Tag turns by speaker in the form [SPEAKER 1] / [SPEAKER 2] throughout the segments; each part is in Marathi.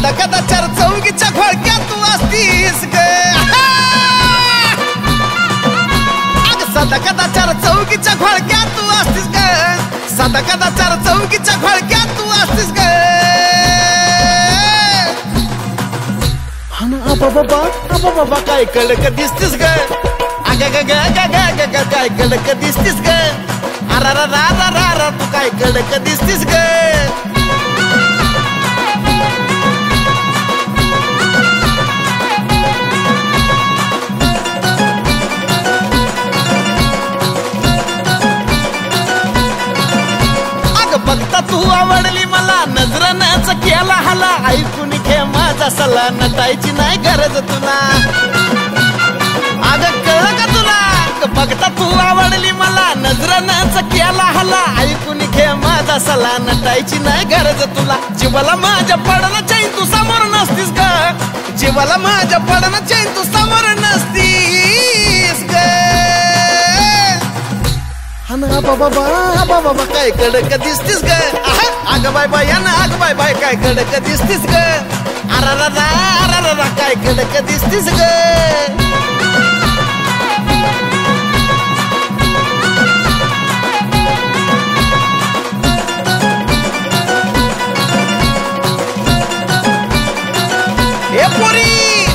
[SPEAKER 1] सदा कदाचार चौकीच्या खोळक्यात तू असतीस ग सदा कदाचार चौकीच्या खोळक्यात तू असतीस ग सदा कदाचार चौकीच्या खोळक्यात तू असतीस ग आबा बाबा काय कडक दिसतीस ग अग ग ग ग ग ग काय कडक दिसतीस ग अरा रा रा रा रा रा तू काय कडक दिसतीस ग बघता तू आवडली मला नजरानच केला हाला ऐकून घे माझा सल्ला नटायची नाही गरज तुला अग कळलं का तुला बघता तू आवडली मला नजरानच केला हाला ऐकून घे माझा सल्ला नटायची नाही गरज तुला जीवाला माझ्या पडणं चैन तू समोर नसतीस ग जीवाला माझ्या पडणं चैन तू समोर नसतीस ग बाबा काय कडक दिसतीस ग अग बाय बाय अग बाय बाय काय कडक दिसतीस ग अरा रा काय कडक दिसतीस ग ए पोरी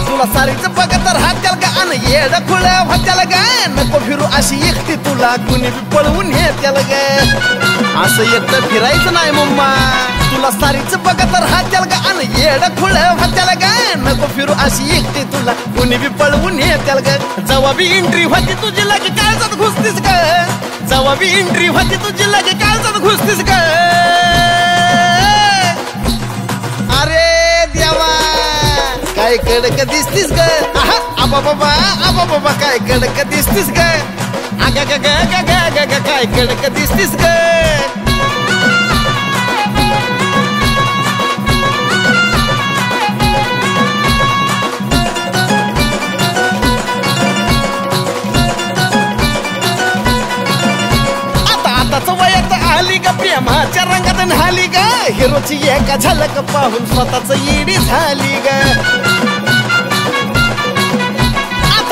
[SPEAKER 1] तुला सारीच बघत राहत्याल ग अन येड खुळ व्हात्याल ग नको फिरू अशी एकटी तुला कुणी बी पळवून येत्याल ग असं एकटं फिरायचं नाही मम्मा तुला सारीच बघत राहत्याल ग अन येड खुळ व्हात्याल ग नको फिरू अशी एकटी तुला कुणी बी पळवून येत्याल ग जेव्हा बी एंट्री होती तुझी लगे काळजात घुसतीस ग जेव्हा बी एंट्री होती तुझी लगे काळजात घुसतीस ग अरे देवा काय कडक दिसतीस ग आबा बाबा काय कडक दिसतीस ग अग ग ग ग ग ग काय कडक दिसतीस ग आताच वयात आली ग प्रेमाच्या रंगात न्हाली ग हिरोची एका झलक पाहून स्वतःच येडी झाली ग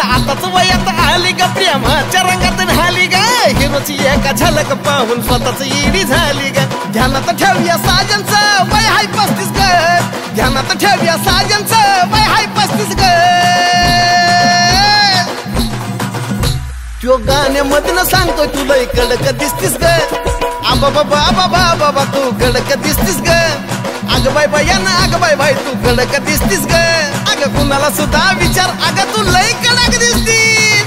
[SPEAKER 1] आताच वयात आली ग प्रेमाच्या रंगात न्हाली ग हिरोची एका झलक पाहून स्वतःच येडी झाली ग ध्यानात ठेवूया साजनचं वय हाय 35 ग ध्यानात ठेवूया साजनचं वय हाय 35 ग त्यो गाण्यामधनं सांगतोय तुला कडक दिसतीस ग आबा बाबा तू कडक दिसतीस ग अग बाय बाय अग बाय बाय तू कडक दिसतीस ग अग कुणाला सुद्धा विचार अग तू लय कडक दिसतीस